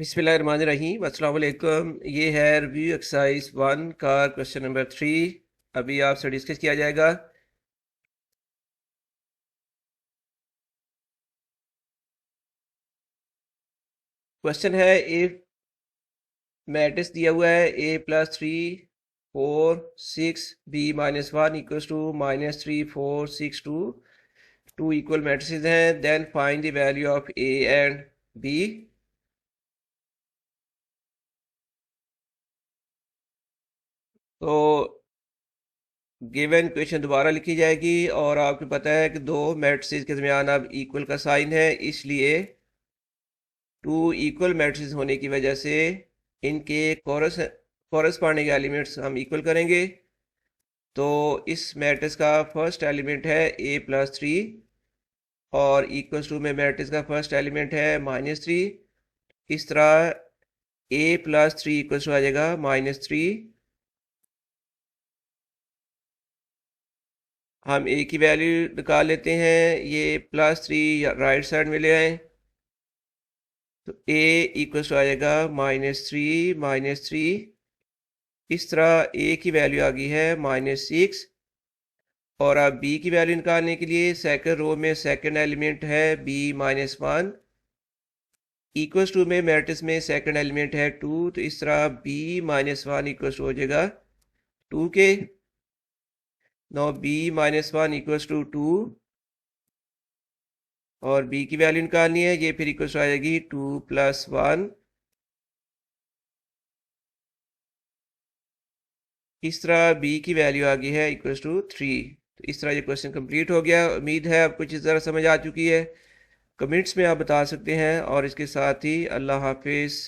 बिस्मिल्लाहिर्रहमानिर्रहीम अस्सलाम वालेकुम। ये है रिव्यू एक्सरसाइज 1 का क्वेश्चन नंबर 3। अभी आपसे डिस्कस किया जाएगा। क्वेश्चन है इफ मैट्रिक्स दिया हुआ है A+3 4 6 B-1 equals to -3 4 6 2 two equal matrices हैं, then find the value of A and B। तो गिवन इक्वेशन दोबारा लिखी जाएगी और आपको पता है कि दो मैट्रिसेस के दरमियान अब इक्वल का साइन है, इसलिए टू इक्वल मैट्रिसेस होने की वजह से इनके कॉरस्पॉन्डिंग एलिमेंट्स हम इक्वल करेंगे। तो इस मैट्रिक्स का फर्स्ट एलिमेंट है A+3 और इक्वल्स टू में मैट्रिक्स का फर्स्ट एलिमेंट है -3। इस तरह A+3 इक्वल्स टू आ जाएगा -3। हम A की वैल्यू निकाल लेते हैं, ये +3 राइट साइड में ले आए तो A इक्वल्स टू आ जाएगा -3 इस तरह A की वैल्यू आ गई है -6। और अब B की वैल्यू निकालने के लिए सेकंड रो में सेकंड एलिमेंट है B-1 इक्वल्स टू में मैट्रिक्स में सेकंड एलिमेंट है 2, तो इस तरह B-1 इक्वल्स टू हो जाएगा 2 के। नो B-1 इक्वल्स टू 2 और B की वैल्यू निकालनी है, ये फिर इक्वल्स टू आ जाएगी 2 + 1। इस तरह B की वैल्यू आ गई है इक्वल्स टू 3। तो इस तरह ये क्वेश्चन कंप्लीट हो गया। उम्मीद है आपको कुछ ज़रा समझ आ चुकी है। कमेंट्स में आप बता सकते हैं और इसके साथ ही अल्लाह हाफिज़।